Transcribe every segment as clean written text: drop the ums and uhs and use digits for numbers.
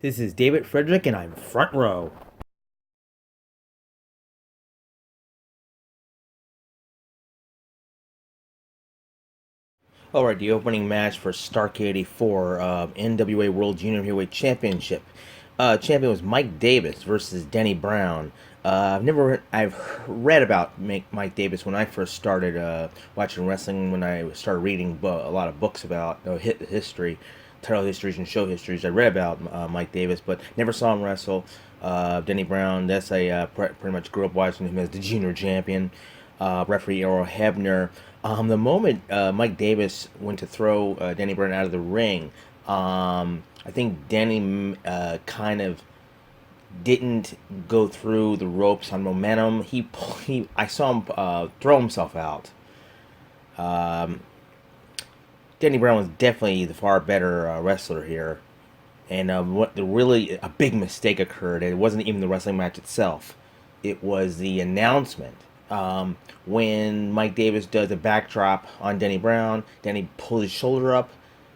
This is David Frederick, and I'm front row. Alright, the opening match for Starrcade 84 NWA World Junior Heavyweight Championship. Champion was Mike Davis versus Denny Brown. I've read about Mike Davis when I first started watching wrestling. When I started reading a lot of books about history, title histories and show histories. I read about Mike Davis, but never saw him wrestle. Denny Brown. That's pretty much grew up watching him as the junior champion. Referee Errol Hebner. The moment Mike Davis went to throw Denny Brown out of the ring, I think Denny kind of didn't go through the ropes on momentum. I saw him throw himself out. Um, Denny Brown was definitely the far better wrestler here, and what the really a big mistake occurred. It wasn't even the wrestling match itself; it was the announcement. When Mike Davis does a backdrop on Denny Brown, Denny pulled his shoulder up,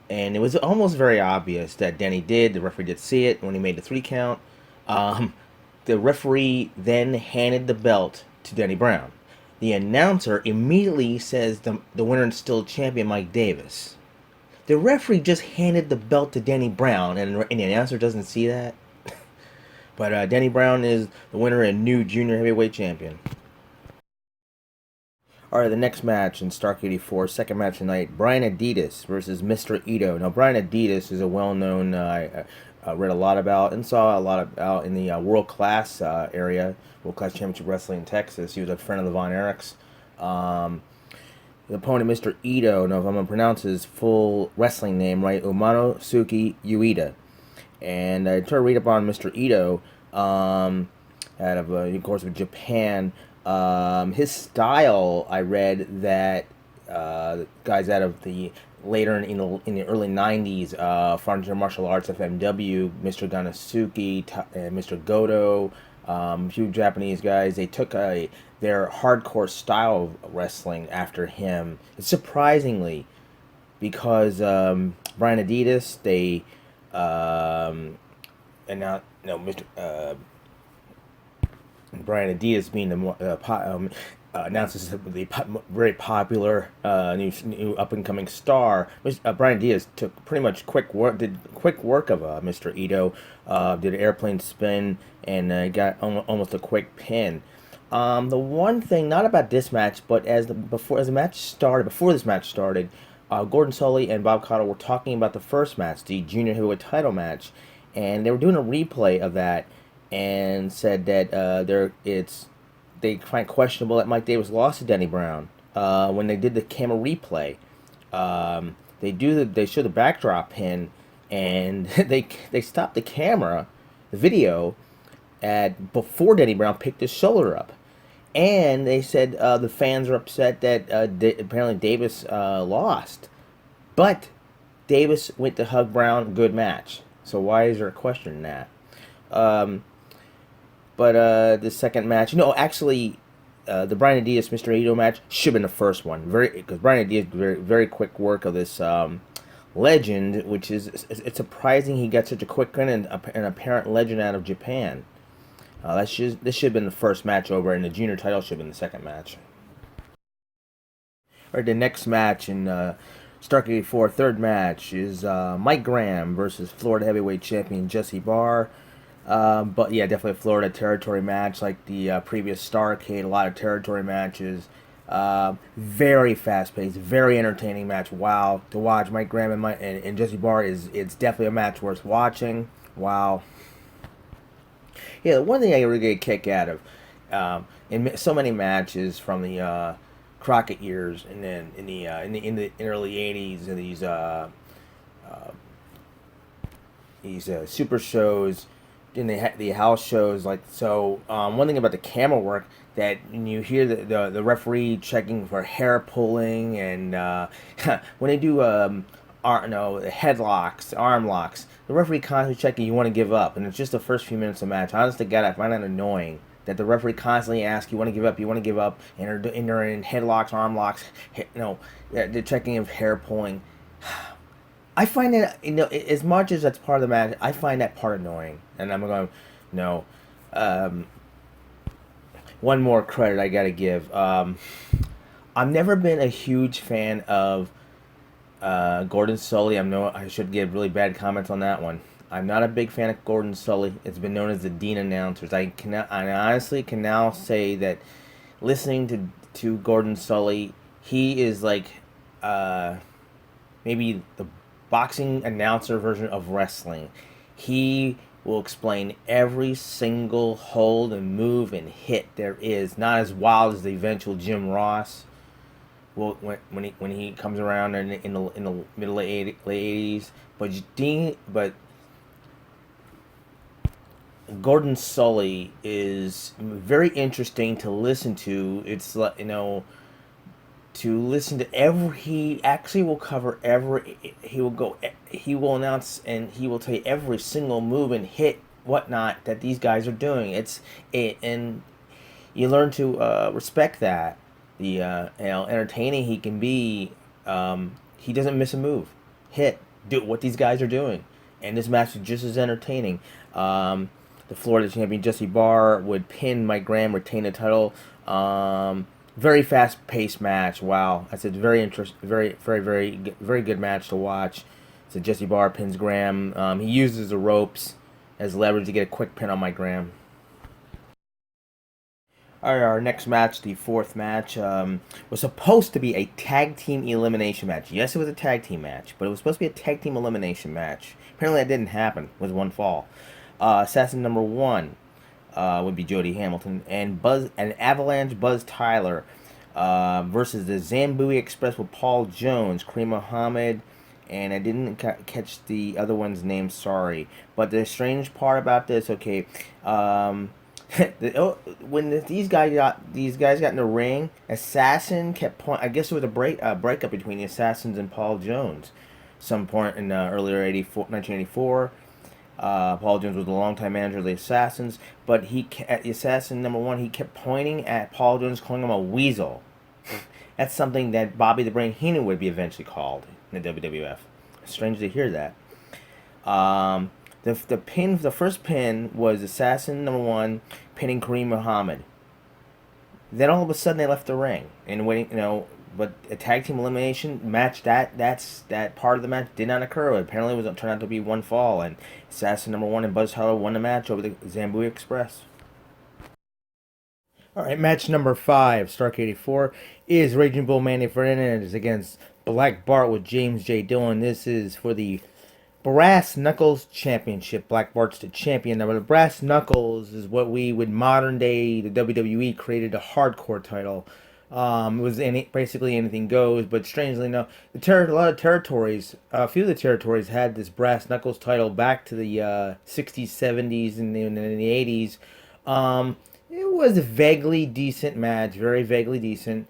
and it was almost very obvious that Denny did. The referee did see it when he made the 3 count. Um, the referee then handed the belt to Denny Brown. The announcer immediately says the winner and still champion Mike Davis. The referee just handed the belt to Denny Brown, and the announcer doesn't see that. But Denny Brown is the winner and new junior heavyweight champion. All right, the next match in Stark 84, second match tonight, Brian Adidas versus Mr. Ito. Now, Brian Adidas is a well-known, I read a lot about and saw a lot about in the World Class area, World Class Championship Wrestling in Texas. He was a friend of the Von Erichs. The opponent, Mr. Ito, now if I'm going to pronounce his full wrestling name right, Umanosuke Ueda. And I tried to read up on Mr. Ito, out of course, of Japan. His style, I read that guys out of the later in the early 90s, Frontier Martial Arts FMW, Mr. Ganasuki, Mr. Goto, few Japanese guys, they took their hardcore style of wrestling after him. It's surprisingly because Brian Adidas, they and now Mr. Brian Adidas being the announces the very popular new up and coming star. Brian Diaz took pretty much did quick work of Mr. Ito, did an airplane spin and got almost a quick pin. The one thing not about this match, but before this match started, Gordon Sully and Bob Caudle were talking about the first match, the junior heavyweight title match, and they were doing a replay of that and said that they find questionable that Mike Davis lost to Denny Brown. When they did the camera replay, they show the backdrop pin, and they stopped the camera, the video, at before Denny Brown picked his shoulder up, and they said the fans are upset that apparently Davis lost, but Davis went to hug Brown, good match. So why is there a question in that? But the second match, actually, the Brian Diaz Mr. Ito match should have been the first one, because Brian Diaz very quick work of this legend, which it's surprising he got such a quick win and an apparent legend out of Japan. This should have been the first match over, and the junior title should have been the second match. All right, the next match in Stark 84, third match, is Mike Graham versus Florida Heavyweight Champion Jesse Barr. But yeah, definitely a Florida territory match like the previous Starrcade. A lot of territory matches. Very fast paced, very entertaining match. Wow, to watch Mike Graham and Jesse Barr it's definitely a match worth watching. Wow. Yeah, the one thing I really get a kick out of in so many matches from the Crockett years, and then in the early '80s, and these super shows, in the house shows, like so. One thing about the camera work, that when you hear the referee checking for hair pulling, and when they do headlocks, arm locks, the referee constantly checking. You want to give up, and it's just the first few minutes of the match. Honest to God, I find that annoying. That the referee constantly asks, you want to give up, and they're in headlocks, arm locks, they're checking if hair pulling. I find that, as much as that's part of the match, I find that part annoying, and I'm going, no. Um, One more credit I gotta give. I've never been a huge fan of Gordon Sully. I should give really bad comments on that one. I'm not a big fan of Gordon Sully. It's been known as the Dean announcers. I honestly can now say that listening to Gordon Sully, he is like uh, maybe the boxing announcer version of wrestling. He will explain every single hold and move and hit there is. Not as wild as the eventual Jim Ross. Well, when he comes around in the middle of late 80s, but Gordon Sully is very interesting to listen to. It's like, to listen to every, he actually will cover every, he will announce and he will tell you every single move and hit whatnot that these guys are doing. And you learn to respect that. The entertaining he can be. He doesn't miss a move, hit, do what these guys are doing, and this match is just as entertaining. The Florida champion Jesse Barr would pin Mike Graham, retain the title. Very fast paced match. Wow, that's a very interest, very good match to watch. So Jesse Barr pins Graham. He uses the ropes as leverage to get a quick pin on Mike Graham. Our next match, the fourth match, was supposed to be a tag team elimination match. Yes, it was a tag team match, but it was supposed to be a tag team elimination match. Apparently, that didn't happen. It was one fall. Assassin number one would be Jody Hamilton and Avalanche Buzz Tyler versus the Zambui Express with Paul Jones, Kareem Muhammad, and I didn't catch the other one's name. Sorry, but the strange part about this, okay. When these guys got in the ring, Assassin kept point. I guess it was a breakup between the Assassins and Paul Jones. Some point in earlier 1984. Paul Jones was the longtime manager of the Assassins, but at the Assassin number one, he kept pointing at Paul Jones, calling him a weasel. That's something that Bobby the Brain Heenan would be eventually called in the WWF. Strange to hear that. The first pin was Assassin number one pinning Kareem Muhammad. Then all of a sudden they left the ring and waiting, but a tag team elimination match that part of the match did not occur. Apparently, it turned out to be one fall, and Assassin number one and Buzz Tyler won the match over the Zambui Express. All right, match number 5, Starrcade 84, is Raging Bull Manny Fernandez against Black Bart with James J. Dillon. This is for the Brass Knuckles Championship. Black Bart's the champion. Now, the Brass Knuckles is what we would modern day, the WWE created a hardcore title. It was basically anything goes, but strangely enough, a lot of territories, a few of the territories had this Brass Knuckles title back to the 60s, 70s, and in the 80s. It was a vaguely decent match, very vaguely decent.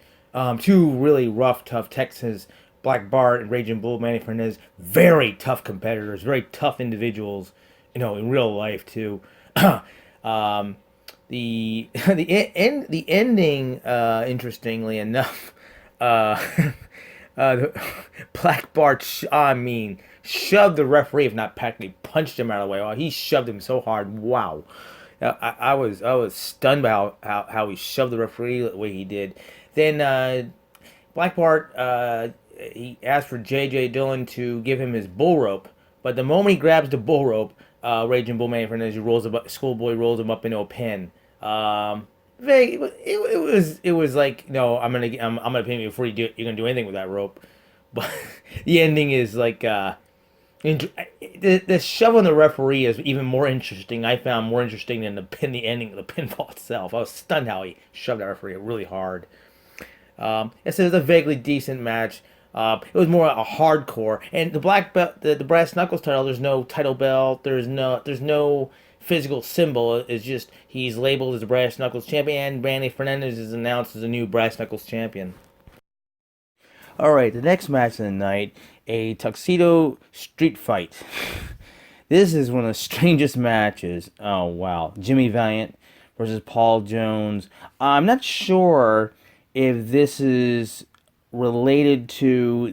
Two really rough, tough Texans, Black Bart and Raging Bull Manny Fernandez, very tough competitors, very tough individuals, in real life too. um, the ending, interestingly enough, uh, Black Bart, shoved the referee, if not practically punched him out of the way. Oh, he shoved him so hard. Wow. I was stunned by how he shoved the referee the way he did. Then Black Bart, he asked for J.J. Dillon to give him his bull rope, but the moment he grabs the bull rope, Raging Bull Manny Fernandez schoolboy rolls him up into a pin. It was like, no, I'm gonna pin you before you're gonna do anything with that rope. But the ending is like the shove on the referee is even more interesting. I found more interesting than the ending of the pinfall itself. I was stunned how he shoved the referee really hard. It was a vaguely decent match. It was more a hardcore, and the black belt, the brass knuckles title. There's no title belt. There's no physical symbol. It's just he's labeled as the brass knuckles champion, and Manny Fernandez is announced as a new brass knuckles champion. All right, the next match of the night, a tuxedo street fight. This is one of the strangest matches. Oh wow, Jimmy Valiant versus Paul Jones. I'm not sure if this is related to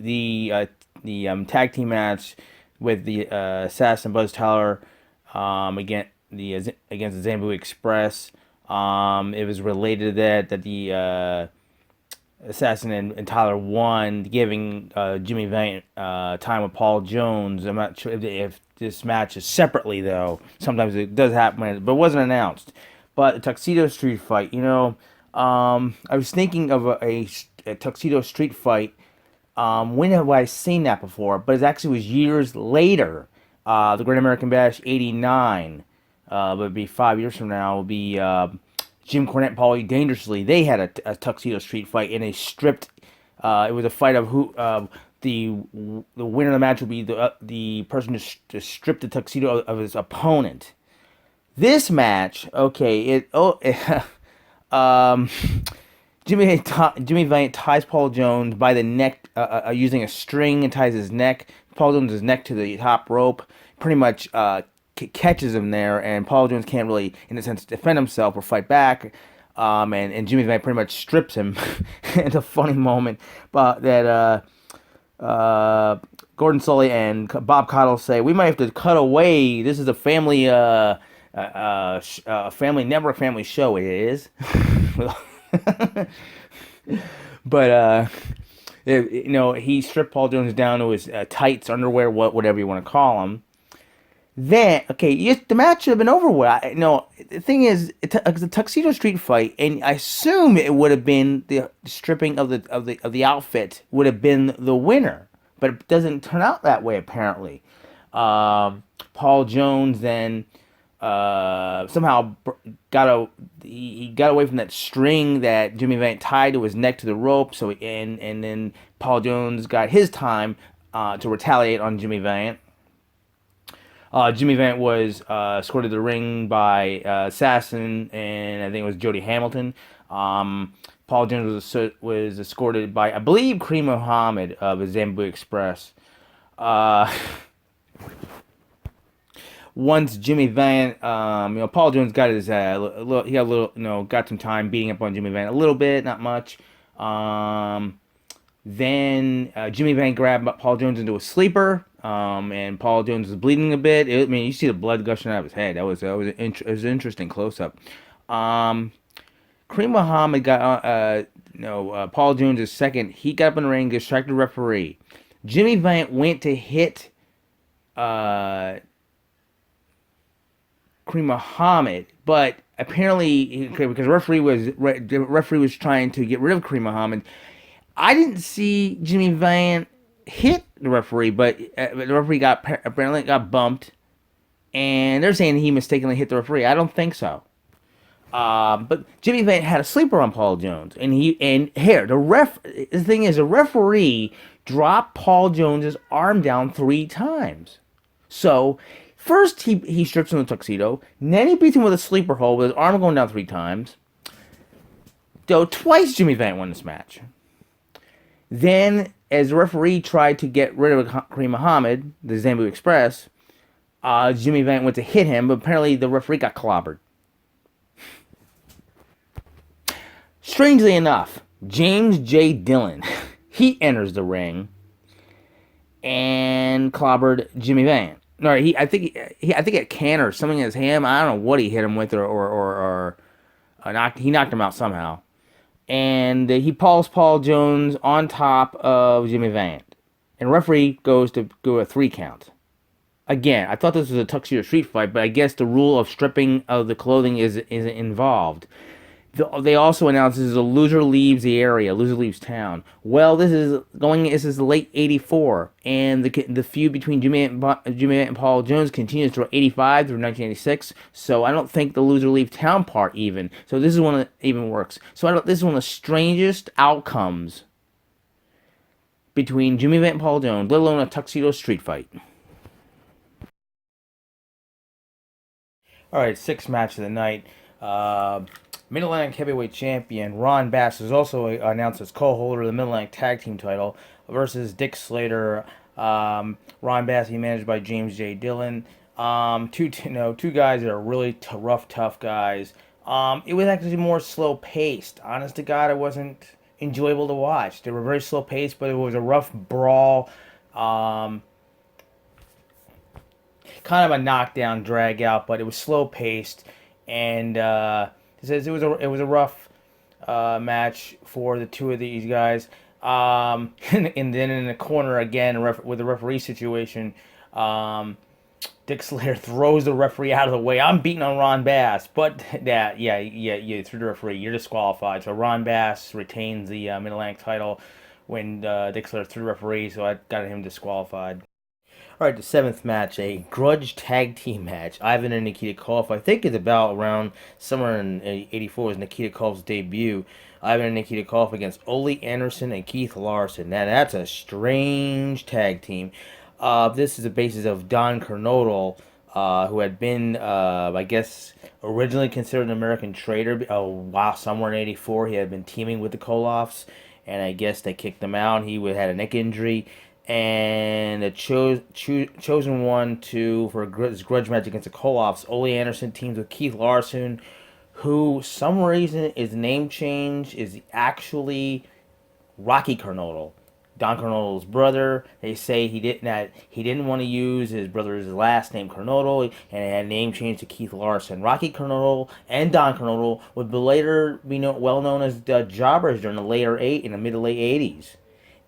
the tag team match with the Assassin Buzz Tyler against against the Zambu Express. It was related to that the Assassin and Tyler won, giving Jimmy Vane time with Paul Jones. I'm not sure if this match is separately, though. Sometimes it does happen, but it wasn't announced. But a Tuxedo Street Fight, I was thinking of a Tuxedo Street Fight. When have I seen that before? But it actually was years later. The Great American Bash '89. But it'd be 5 years from now. It'll be Jim Cornette and Paulie Dangerously. They had a Tuxedo Street Fight, and they stripped. It was a fight of who the winner of the match would be the person to strip the tuxedo of his opponent. This match, okay, um, Jimmy Valiant ties Paul Jones by the neck using a string and ties his neck. Paul Jones' neck to the top rope, pretty much catches him there, and Paul Jones can't really, in a sense, defend himself or fight back. And Jimmy Valiant pretty much strips him. It's a funny moment, but that Gordon Sully and Bob Caudle say we might have to cut away. This is a family, family network, family show. It is. But he stripped Paul Jones down to his tights, underwear, whatever you want to call them. Then, okay, the match should have been over with. The thing is, it's a Tuxedo Street Fight, and I assume it would have been the stripping of the outfit would have been the winner, but it doesn't turn out that way apparently. Paul Jones then somehow he got away from that string that Jimmy Vant tied to his neck to the rope. So and then Paul Jones got his time to retaliate on Jimmy Vant. Jimmy Vant was escorted to the ring by Assassin and I think it was Jody Hamilton. Paul Jones was escorted by, I believe, Kareem Muhammad of the Zambu Express. Once Jimmy Vant, Paul Jones got his, he got a little, got some time beating up on Jimmy Vant a little bit, not much. Then Jimmy Vant grabbed Paul Jones into a sleeper, and Paul Jones was bleeding a bit. You see the blood gushing out of his head. It was an interesting close up. Kareem Muhammad got Paul Jones' second. He got up in the ring, distracted the referee. Jimmy Vant went to hit Kareem Muhammad, but apparently because the referee was trying to get rid of Kareem Muhammad. I didn't see Jimmy Vant hit the referee, but the referee apparently got bumped, and they're saying he mistakenly hit the referee. I don't think so. But Jimmy Vant had a sleeper on Paul Jones, and the thing is, the referee dropped Paul Jones's arm down 3 times. So first he strips him the tuxedo, and then he beats him with a sleeper hold with his arm going down 3 times. So twice Jimmy Vant won this match. Then, as the referee tried to get rid of Kareem Muhammad, the Zambu Express, Jimmy Vant went to hit him, but apparently the referee got clobbered. Strangely enough, James J. Dillon, he enters the ring and clobbered Jimmy Vant. No, I think a can or something in his hand. I don't know what he hit him with, or he knocked him out somehow. And he pulls Paul Jones on top of Jimmy Vant. And referee goes to go a 3 count. Again, I thought this was a Tuxedo Street Fight, but I guess the rule of stripping of the clothing is involved. They also announced this is a loser leaves the area, loser leaves town. Well, this is late '84, and the feud between Jimmy and Paul Jones continues through '85 through 1986. So I don't think the loser leave town part even. So this is one that even works. So this is one of the strangest outcomes between Jimmy Vant and Paul Jones, let alone a Tuxedo Street Fight. All right, 6th match of the night. Mid-Atlantic Heavyweight Champion Ron Bass is also announced as co-holder of the Mid-Atlantic Tag Team title versus Dick Slater. Ron Bass, he managed by James J. Dillon. Two guys that are really rough, tough guys. It was actually more slow-paced. Honest to God, it wasn't enjoyable to watch. They were very slow-paced, but it was a rough brawl. Um, Kind of a knockdown drag out, but it was slow paced, and it was a rough match for the two of these guys. And then in the corner again with the referee situation, um, Dick Slater throws the referee out of the way. I'm beating on Ron Bass, but yeah, through the referee, you're disqualified. So Ron Bass retains the Mid Atlantic title when Dick Slater threw the referee, so I got him disqualified. All right, the seventh match, a grudge tag team match. Ivan and Nikita Koloff. I think it's about around somewhere in '84 was Nikita Koloff's debut. Ivan and Nikita Koloff against Ole Anderson and Keith Larson. Now that's a strange tag team. This is the basis of Don Kernodle, who had been, I guess, originally considered an American trader. Wow, somewhere in '84 he had been teaming with the Koloffs, and I guess they kicked him out. He had a neck injury and the chosen one for his grudge match against the Koloffs. Ole Anderson teams with Keith Larson, who some reason his name change is actually Rocky Kernodle, Don Kernodle's brother. They say he didn't want to use his brother's last name Kernodle, and it had a name change to Keith Larson. Rocky Kernodle and Don Kernodle would later be well known as the Jobbers during in the mid to late '80s.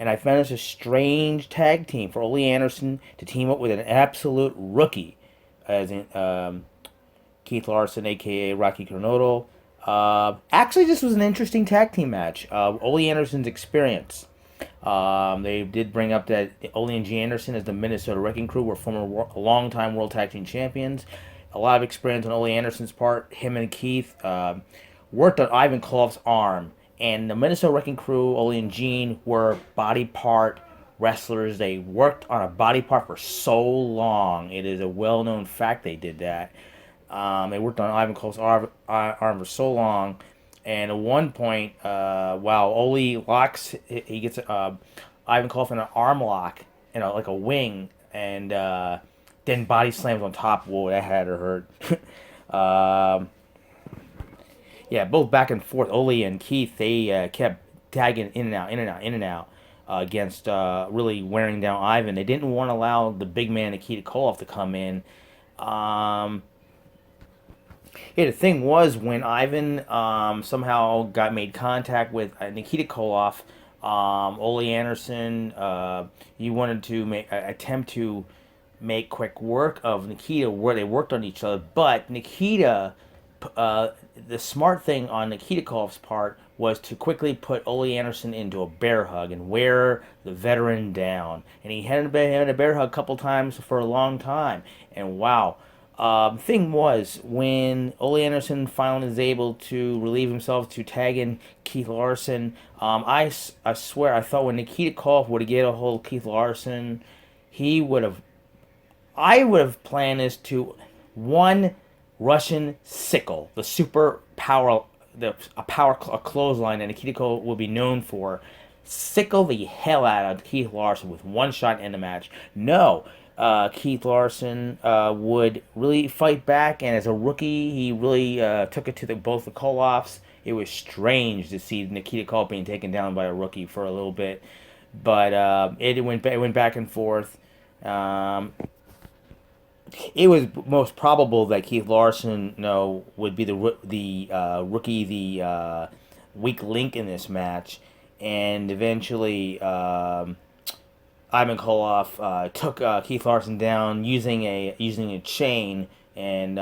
And I found this a strange tag team for Ole Anderson to team up with an absolute rookie, as in Keith Larson, aka Rocky Kernodle. Actually, this was an interesting tag team match. Ole Anderson's experience. They did bring up that Ole and G. Anderson, as the Minnesota Wrecking Crew, were long-time World Tag Team Champions. A lot of experience on Ole Anderson's part. Him and Keith worked on Ivan Koloff's arm. And the Minnesota Wrecking Crew, Ole and Gene, were body part wrestlers. They worked on a body part for so long. It is a well-known fact they did that. They worked on Ivan Koloff's arm for so long. And at one point, wow, Ole locks, he gets Ivan Koloff in an arm lock, like a wing, and then body slams on top. Whoa, that had her hurt. um, yeah, both back and forth. Ole and Keith, they kept tagging in and out, in and out, in and out. Against really wearing down Ivan. They didn't want to allow the big man Nikita Koloff to come in. Um, Yeah, the thing was when Ivan somehow got made contact with Nikita Koloff, Ole Anderson, he wanted to attempt to make quick work of Nikita where they worked on each other, but Nikita, uh, the smart thing on Nikita Koloff's part was to quickly put Ole Anderson into a bear hug and wear the veteran down. And he hadn't been having a bear hug a couple times for a long time. And wow, thing was, when Ole Anderson finally was able to relieve himself to tag in Keith Larson, I swear I thought when Nikita Koloff would get a hold of Keith Larson, he would have. I would have planned this to one Russian sickle, the super power, a clothesline that Nikita Koloff will be known for. Sickle the hell out of Keith Larson with one shot in the match. No, Keith Larson would really fight back, and as a rookie, he really took it to both the Koloffs. It was strange to see Nikita Koloff being taken down by a rookie for a little bit, but it went back and forth. Um, it was most probable that Keith Larson, would be the rookie, the weak link in this match, and eventually. Ivan Koloff took Keith Larson down using a chain and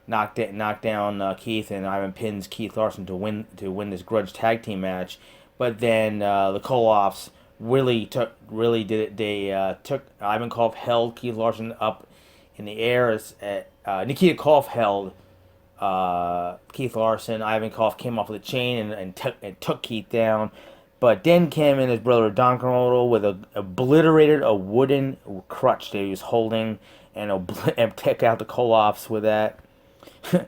knocked down Keith, and Ivan pins Keith Larson to win this grudge tag team match. But then the Koloffs really did it. They took Ivan Koloff held Keith Larson up in the air as Nikita Koloff held Keith Larson. Ivan Koloff came off with a chain and took Keith down. But then came in his brother Don Kernodle with obliterated a wooden crutch that he was holding and took out the Koloffs with that. An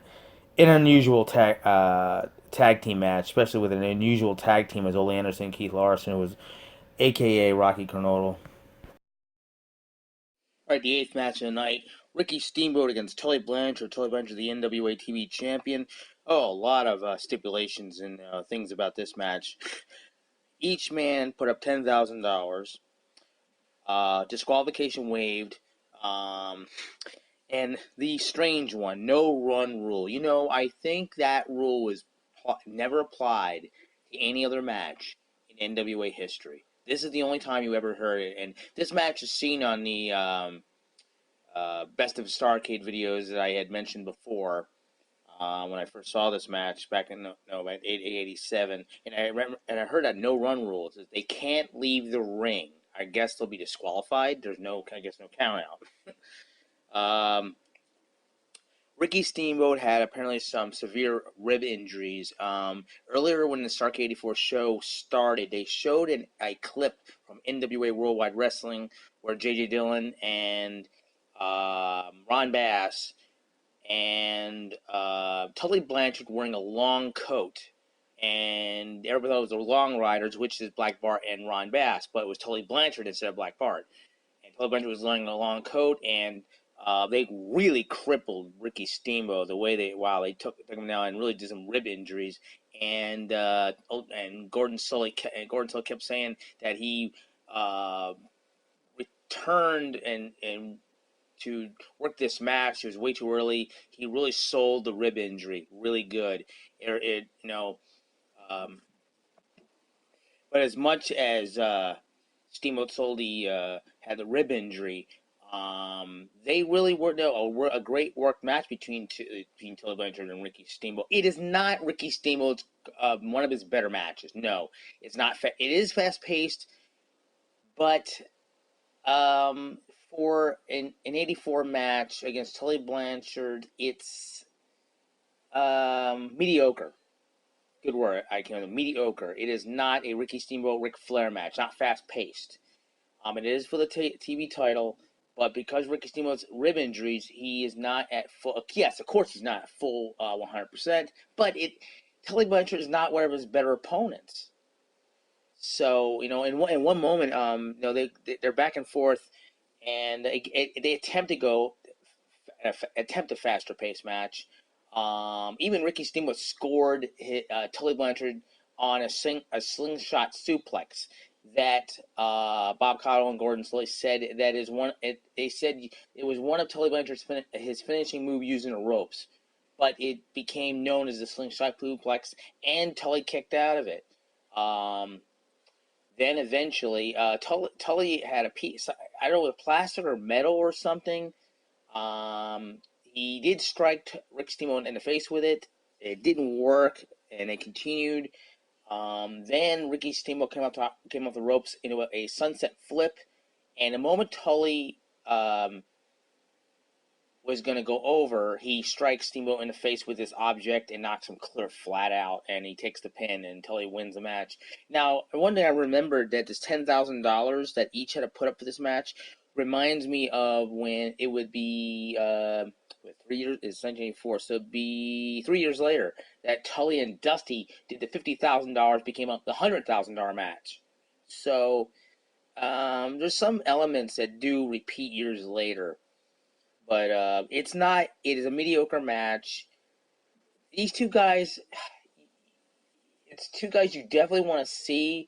unusual tag team match, especially with an unusual tag team as Ole Anderson and Keith Larson, who was AKA Rocky Kernodle. All right, the eighth match of the night: Ricky Steamboat against Tully Blanchard. Tully Blanchard, the NWA TV champion. Oh, a lot of stipulations and things about this match. Each man put up $10,000. Disqualification waived. Um, and the strange one, no run rule. I think that rule was never applied to any other match in NWA history. This is the only time you ever heard it, and this match is seen on the Best of Starrcade videos that I had mentioned before. When I first saw this match back in about 87, and I heard that no run rule is they can't leave the ring. I guess they'll be disqualified. There's no count out. Ricky Steamboat had apparently some severe rib injuries. Earlier, when the Stark 84 show started, they showed a clip from NWA Worldwide Wrestling where J.J. Dillon and Ron Bass and Tully Blanchard wearing a long coat. And everybody thought it was the Long Riders, which is Black Bart and Ron Bass, but it was Tully Blanchard instead of Black Bart. And Tully Blanchard was wearing a long coat, and they really crippled Ricky Steamboat the way they took him down and really did some rib injuries. And Gordon Sully kept saying that he returned and to work this match. It was way too early. He really sold the rib injury really good. Um, but as much as Steamboat sold had the rib injury, they really were a great work match between Tully Blanchard and Ricky Steamboat. It is not Ricky Steamboat's one of his better matches. No, it's not. It is fast paced, but um, for an 84 match against Tully Blanchard, it's mediocre. Good word. I can mediocre. It is not a Ricky Steamboat Ric Flair match. Not fast paced. It is for the TV title, but because Ricky Steamboat's rib injuries, he is not at full. Yes, of course he's not at full 100%. But Tully Blanchard is not one of his better opponents. So in one moment, they're back and forth, and they attempt a faster pace match. Even Ricky Steamboat scored Tully Blanchard on a slingshot suplex that Bob Caudle and Gordon Sully said that is one. They said it was one of Tully Blanchard's his finishing move using the ropes, but it became known as the slingshot suplex, and Tully kicked out of it. Then eventually, Tully had a piece. I don't know, plastic or metal or something. He did strike Rick Steamboat in the face with it. It didn't work, and they continued. Then Ricky Steamboat came off the ropes into a sunset flip, and the moment Tully was going to go over, he strikes Steamboat in the face with this object and knocks him clear flat out, and he takes the pin until he wins the match. Now, one thing I remembered that this $10,000 that each had to put up for this match reminds me of when it would be 3 years, it's 1984, so it'd be 3 years later that Tully and Dusty did the $50,000 became the $100,000 match. So there's some elements that do repeat years later. But it's not. It is a mediocre match. These two guys, it's two guys you definitely want to see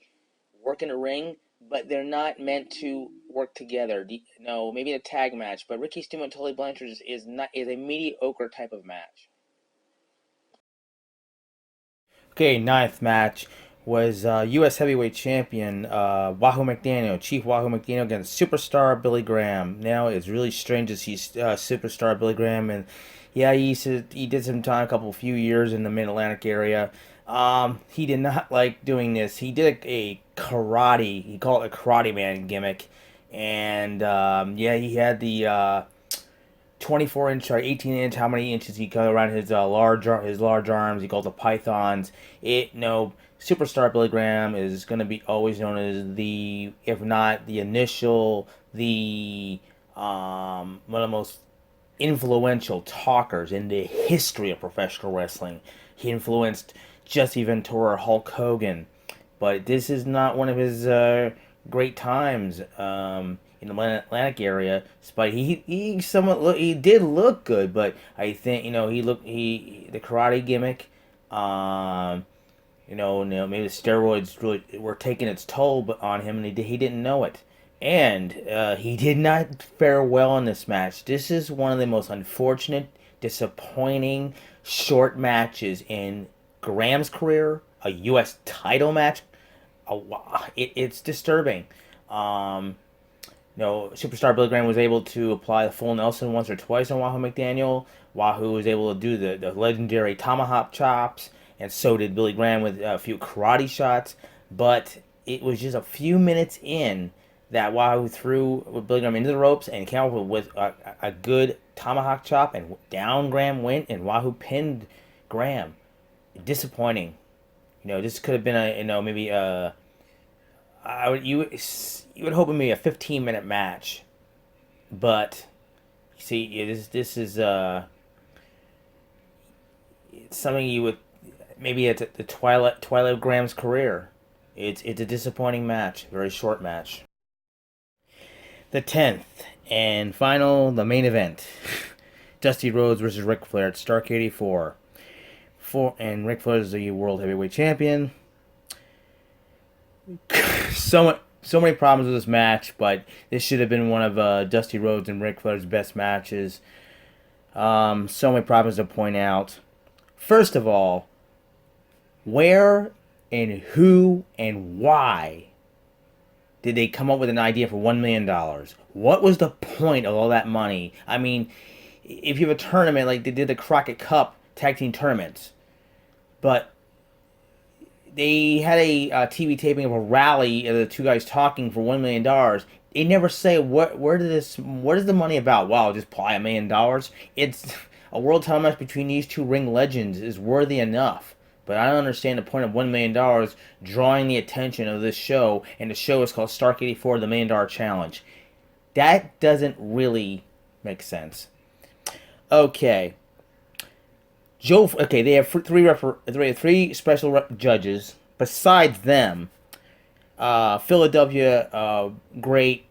work in the ring, but they're not meant to work together. No, maybe a tag match, but Ricky Steamboat and Tully Blanchard is a mediocre type of match. Okay, ninth match was U.S. Heavyweight Champion Wahoo McDaniel, Chief Wahoo McDaniel against Superstar Billy Graham. Now it's really strange to see Superstar Billy Graham, and yeah, he did some time, a few years in the Mid Atlantic area. He did not like doing this. He did a karate. He called it a Karate Man gimmick, and yeah, he had the 24-inch or 18-inch, how many inches he cut around his large arms. He called the pythons. Superstar Billy Graham is going to be always known as the, if not the initial, the one of the most influential talkers in the history of professional wrestling. He influenced Jesse Ventura, Hulk Hogan, but this is not one of his great times in the Atlantic area. But he did look good, but I think he the karate gimmick. Maybe the steroids really were taking its toll on him, and he didn't know it. And he did not fare well in this match. This is one of the most unfortunate, disappointing short matches in Graham's career. A U.S. title match. It's disturbing. Um, Superstar Billy Graham was able to apply the full Nelson once or twice on Wahoo McDaniel. Wahoo was able to do the legendary tomahawk chops, and so did Billy Graham with a few karate shots. But it was just a few minutes in that Wahoo threw Billy Graham into the ropes and came up with a good tomahawk chop, and down Graham went, and Wahoo pinned Graham. Disappointing. This could have been maybe you would hope it would be a 15-minute match, but see, this is it's something you would maybe at the twilight of Graham's career. It's a disappointing match, very short match. The 10th and final, the main event: Dusty Rhodes versus Ric Flair at Starrcade 84. And Ric Flair is the World Heavyweight Champion. So many problems with this match, but this should have been one of Dusty Rhodes and Ric Flair's best matches. So many problems to point out. First of all, where and who and why did they come up with an idea for $1 million? What was the point of all that money? I mean, if you have a tournament like they did the Crockett Cup tag team tournaments, but they had a TV taping of a rally of the two guys talking for $1 million. They never say what is the money about. Wow, just apply $1 million. It's a world title match between these two ring legends is worthy enough. But I don't understand the point of $1 million drawing the attention of this show, and the show is called Starrcade 84, the $1 Million Challenge. That doesn't really make sense. Okay. They have three special judges. Besides them, Philadelphia great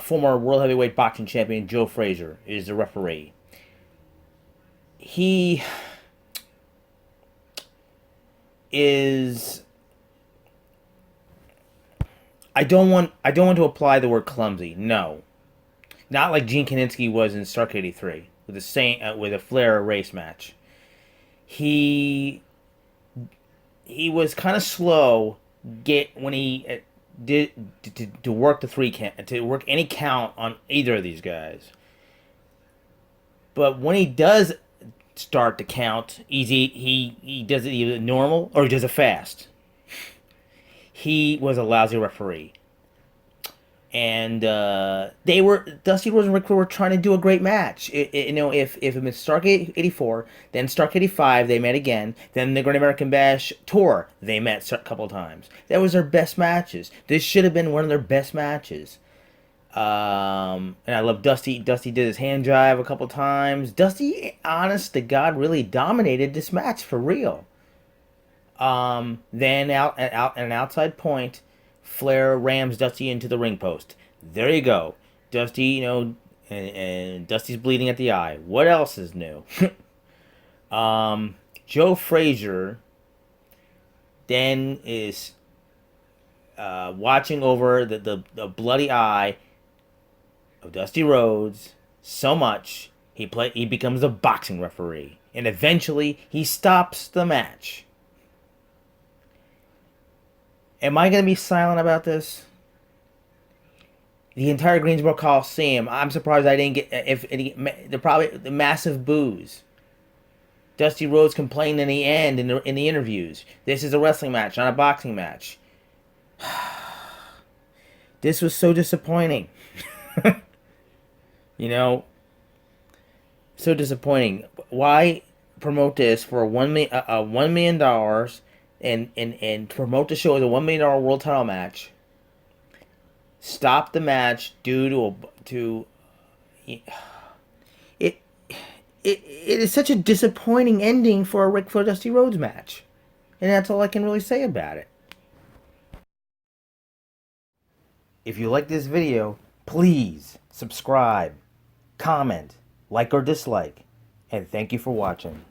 former World Heavyweight Boxing Champion Joe Frazier is the referee. He is. I don't want to apply the word clumsy. No, not like Gene Kaninsky was in Starrcade 83 with a Flair race match. He was kind of slow when he did to work the three count, to work any count on either of these guys. But when he does start to count, he does it either normal or he does it fast. He was a lousy referee. And Dusty Rhodes and Ric Flair were trying to do a great match. If it was Starrcade 84, then Starrcade 85, they met again. Then the Great American Bash tour, they met a couple of times. That was their best matches. This should have been one of their best matches. And I love Dusty. Dusty did his hand jive a couple of times. Dusty, honest to God, really dominated this match for real. Then at an outside point, Flair rams Dusty into the ring post. There you go. Dusty, and Dusty's bleeding at the eye. What else is new? Joe Frazier then is watching over the bloody eye of Dusty Rhodes so much he becomes a boxing referee, and eventually he stops the match. Am I going to be silent about this? The entire Greensboro Coliseum, I'm surprised I didn't get the massive boos. Dusty Rhodes complained in the end in the interviews. This is a wrestling match, not a boxing match. This was so disappointing. So disappointing. Why promote this for $1 million and promote the show as a $1 million world title match? Stop the match due to it. It is such a disappointing ending for a Ric Flair Dusty Rhodes match, and that's all I can really say about it. If you like this video, please subscribe, comment, like or dislike, and thank you for watching.